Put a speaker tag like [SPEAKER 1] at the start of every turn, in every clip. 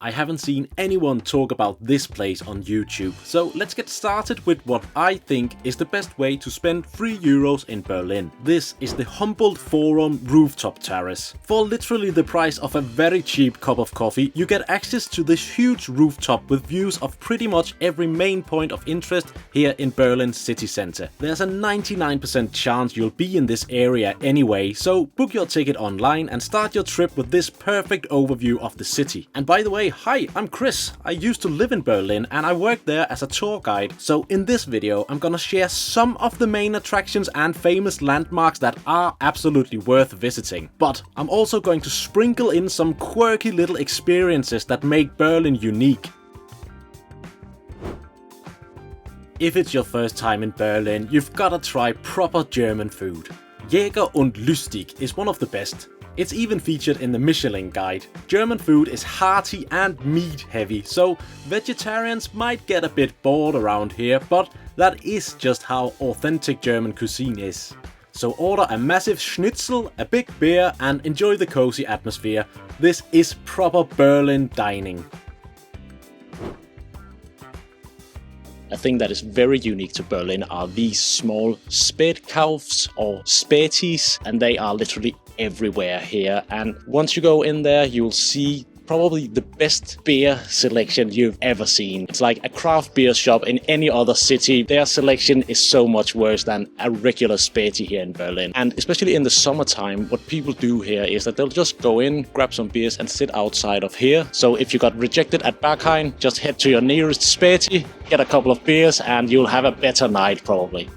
[SPEAKER 1] I haven't seen anyone talk about this place on YouTube, so let's get started with what I think is the best way to spend €3 in Berlin. This is the Humboldt Forum Rooftop Terrace. For literally the price of a very cheap cup of coffee, you get access to this huge rooftop with views of pretty much every main point of interest here in Berlin city centre. There's a 99% chance you'll be in this area anyway, so book your ticket online and start your trip with this perfect overview of the city. And by the way, hi, I'm Chris. I used to live in Berlin and I worked there as a tour guide. So in this video, I'm gonna share some of the main attractions and famous landmarks that are absolutely worth visiting. But I'm also going to sprinkle in some quirky little experiences that make Berlin unique. If it's your first time in Berlin, you've gotta try proper German food. Jäger und Lustig is one of the best. It's even featured in the Michelin guide. German food is hearty and meat heavy, so vegetarians might get a bit bored around here, but that is just how authentic German cuisine is. So order a massive schnitzel, a big beer and enjoy the cozy atmosphere. This is proper Berlin dining. A thing that is very unique to Berlin are these small Spätkaufs or Spätis, and they are literally everywhere here. And once you go in there, you'll see probably the best beer selection you've ever seen. It's like a craft beer shop in any other city. Their selection is so much worse than a regular Späti here in Berlin. And especially in the summertime, what people do here is that they'll just go in, grab some beers and sit outside of here. So if you got rejected at Berghain, just head to your nearest Späti, get a couple of beers and you'll have a better night probably.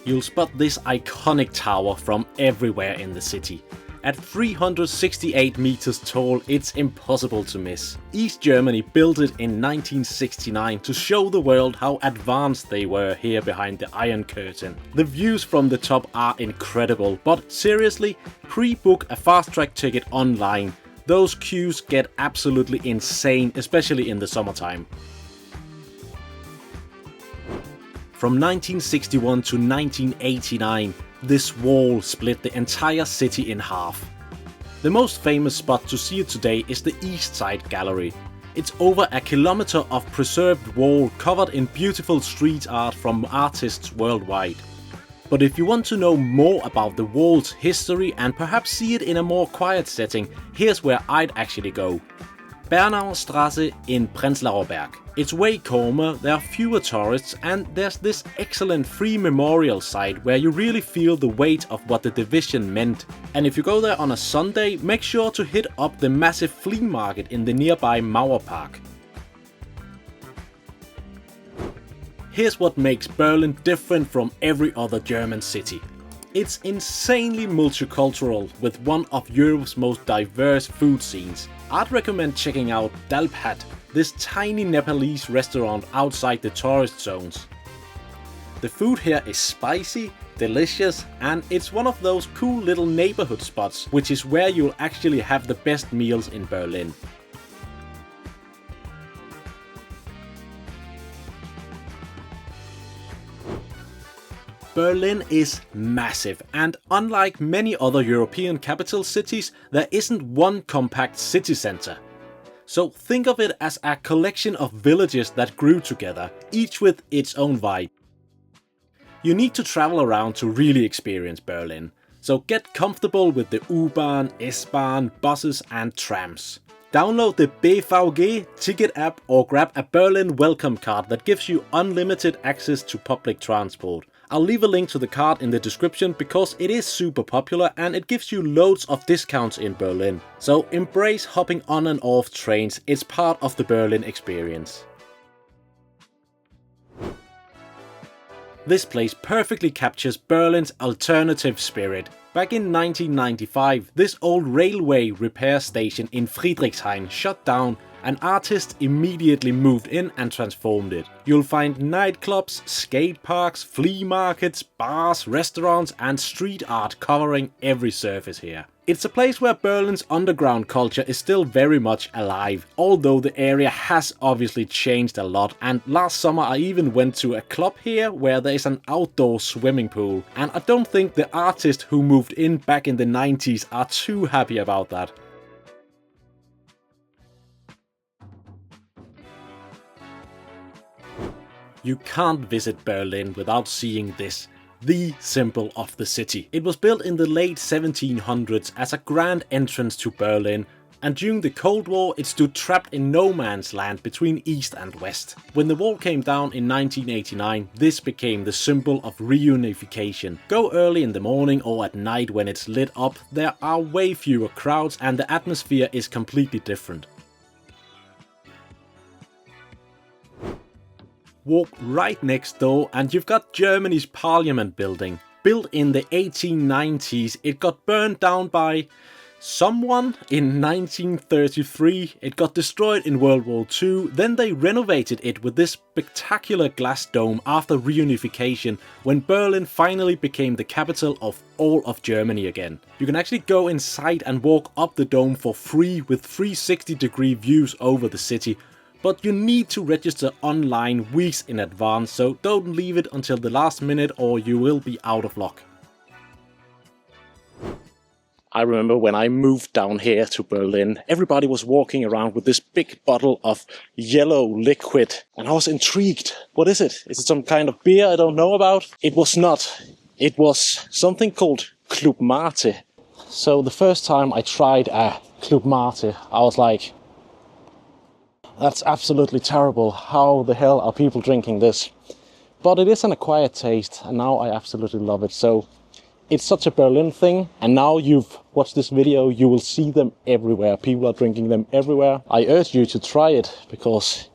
[SPEAKER 1] You'll spot this iconic tower from everywhere in the city. At 368 meters tall, it's impossible to miss. East Germany built it in 1969 to show the world how advanced they were here behind the Iron Curtain. The views from the top are incredible, but seriously, pre-book a fast-track ticket online. Those queues get absolutely insane, especially in the summertime. From 1961 to 1989, this wall split the entire city in half. The most famous spot to see it today is the East Side Gallery. It's over a kilometer of preserved wall covered in beautiful street art from artists worldwide. But if you want to know more about the wall's history and perhaps see it in a more quiet setting, here's where I'd actually go. Bernaustraße in Prenzlauer Berg. It's way calmer, there are fewer tourists and there's this excellent free memorial site where you really feel the weight of what the division meant. And if you go there on a Sunday, make sure to hit up the massive flea market in the nearby Mauerpark. Here's what makes Berlin different from every other German city. It's insanely multicultural with one of Europe's most diverse food scenes. I'd recommend checking out Dalpat, this tiny Nepalese restaurant outside the tourist zones. The food here is spicy, delicious, and it's one of those cool little neighborhood spots, which is where you'll actually have the best meals in Berlin. Berlin is massive, and unlike many other European capital cities, there isn't one compact city centre. So think of it as a collection of villages that grew together, each with its own vibe. You need to travel around to really experience Berlin, so get comfortable with the U-Bahn, S-Bahn, buses and trams. Download the BVG ticket app or grab a Berlin welcome card that gives you unlimited access to public transport. I'll leave a link to the card in the description because it is super popular and it gives you loads of discounts in Berlin. So embrace hopping on and off trains, it's part of the Berlin experience. This place perfectly captures Berlin's alternative spirit. Back in 1995, this old railway repair station in Friedrichshain shut down. An artist immediately moved in and transformed it. You'll find nightclubs, skate parks, flea markets, bars, restaurants and street art covering every surface here. It's a place where Berlin's underground culture is still very much alive, although the area has obviously changed a lot, and last summer I even went to a club here where there is an outdoor swimming pool, and I don't think the artists who moved in back in the 90s are too happy about that. You can't visit Berlin without seeing this, the symbol of the city. It was built in the late 1700s as a grand entrance to Berlin, and during the Cold War it stood trapped in no man's land between East and West. When the wall came down in 1989, this became the symbol of reunification. Go early in the morning or at night when it's lit up, there are way fewer crowds and the atmosphere is completely different. Walk right next door and you've got Germany's Parliament building. Built in the 1890s, it got burned down by someone in 1933, it got destroyed in World War II, then they renovated it with this spectacular glass dome after reunification when Berlin finally became the capital of all of Germany again. You can actually go inside and walk up the dome for free with 360-degree views over the city, but you need to register online weeks in advance, so don't leave it until the last minute or you will be out of luck. I remember when I moved down here to Berlin, everybody was walking around with this big bottle of yellow liquid, and I was intrigued. What is it? Is it some kind of beer I don't know about? It was not. It was something called Club Mate. So the first time I tried a Club Mate, I was like, that's absolutely terrible. How the hell are people drinking this? But it is an acquired taste, and now I absolutely love it. So it's such a Berlin thing, and now you've watched this video, you will see them everywhere. People are drinking them everywhere. I urge you to try it, because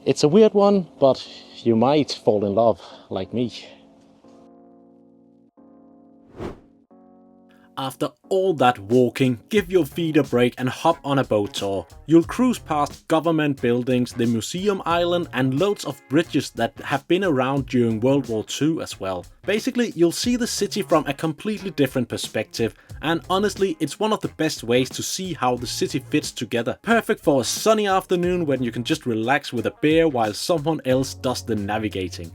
[SPEAKER 1] it's a weird one, but you might fall in love, like me. After all that walking, give your feet a break and hop on a boat tour. You'll cruise past government buildings, the museum island and loads of bridges that have been around during World War II as well. Basically, you'll see the city from a completely different perspective, and honestly, it's one of the best ways to see how the city fits together. Perfect for a sunny afternoon when you can just relax with a beer while someone else does the navigating.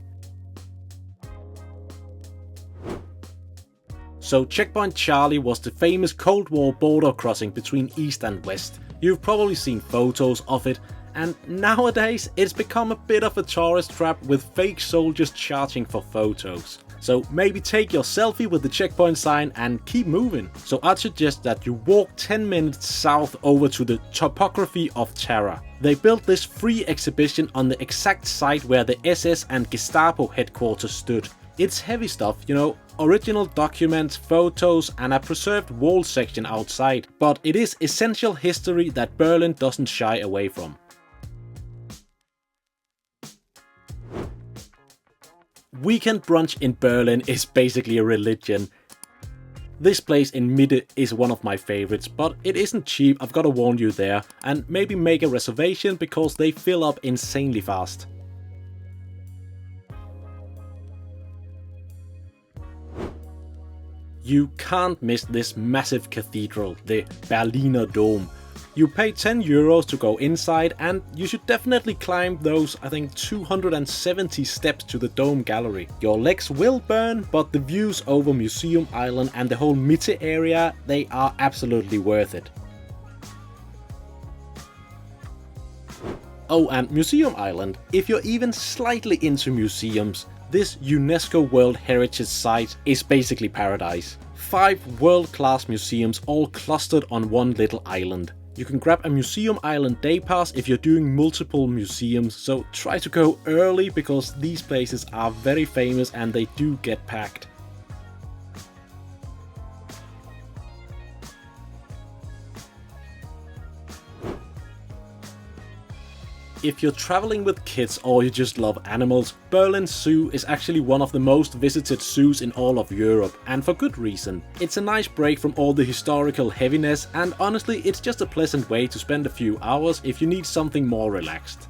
[SPEAKER 1] So Checkpoint Charlie was the famous Cold War border crossing between East and West. You've probably seen photos of it, and nowadays it's become a bit of a tourist trap with fake soldiers charging for photos. So maybe take your selfie with the checkpoint sign and keep moving. So I'd suggest that you walk 10 minutes south over to the Topography of Terror. They built this free exhibition on the exact site where the SS and Gestapo headquarters stood. It's heavy stuff, you know, original documents, photos and a preserved wall section outside, but it is essential history that Berlin doesn't shy away from. Weekend brunch in Berlin is basically a religion. This place in Mitte is one of my favorites, but it isn't cheap, I've gotta warn you there, and maybe make a reservation because they fill up insanely fast. You can't miss this massive cathedral, the Berliner Dom. You pay 10 euros to go inside, and you should definitely climb those, I think, 270 steps to the dome gallery. Your legs will burn, but the views over Museum Island and the whole Mitte area, they are absolutely worth it. Oh, and Museum Island, if you're even slightly into museums, this UNESCO World Heritage Site is basically paradise. 5 world-class museums all clustered on one little island. You can grab a Museum Island day pass if you're doing multiple museums, so try to go early because these places are very famous and they do get packed. If you're traveling with kids or you just love animals, Berlin Zoo is actually one of the most visited zoos in all of Europe, and for good reason. It's a nice break from all the historical heaviness, and honestly it's just a pleasant way to spend a few hours if you need something more relaxed.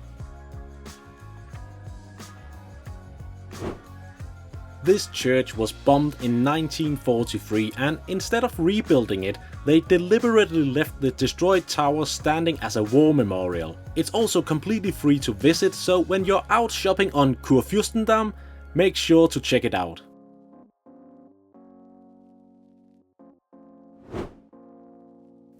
[SPEAKER 1] This church was bombed in 1943, and instead of rebuilding it, they deliberately left the destroyed tower standing as a war memorial. It's also completely free to visit, so when you're out shopping on Kurfürstendamm, make sure to check it out.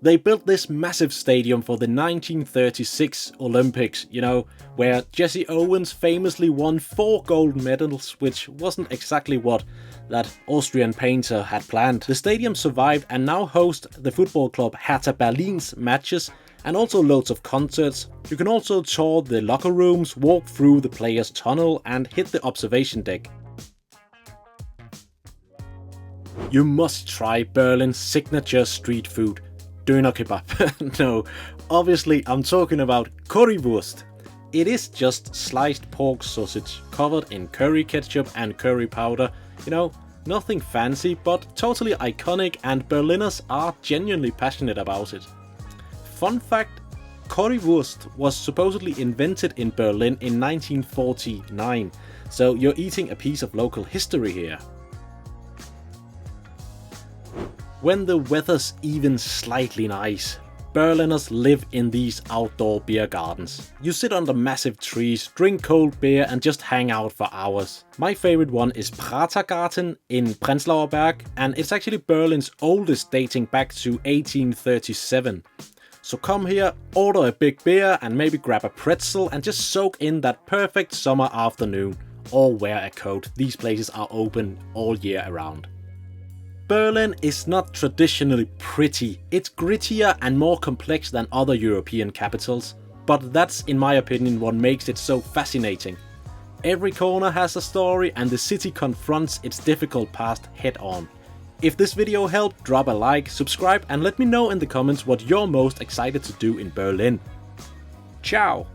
[SPEAKER 1] They built this massive stadium for the 1936 Olympics, you know, where Jesse Owens famously won 4 gold medals, which wasn't exactly what that Austrian painter had planned. The stadium survived and now hosts the football club Hertha Berlin's matches and also loads of concerts. You can also tour the locker rooms, walk through the players' tunnel and hit the observation deck. You must try Berlin's signature street food. Döner kebab. No, obviously I'm talking about Currywurst. It is just sliced pork sausage covered in curry ketchup and curry powder. You know, nothing fancy, but totally iconic, and Berliners are genuinely passionate about it. Fun fact, Currywurst was supposedly invented in Berlin in 1949, so you're eating a piece of local history here. When the weather's even slightly nice, Berliners live in these outdoor beer gardens. You sit under massive trees, drink cold beer and just hang out for hours. My favorite one is Pratergarten in Prenzlauer Berg, and it's actually Berlin's oldest, dating back to 1837. So come here, order a big beer and maybe grab a pretzel and just soak in that perfect summer afternoon. Or wear a coat, these places are open all year around. Berlin is not traditionally pretty, it's grittier and more complex than other European capitals, but that's in my opinion what makes it so fascinating. Every corner has a story and the city confronts its difficult past head on. If this video helped, drop a like, subscribe and let me know in the comments what you're most excited to do in Berlin. Ciao!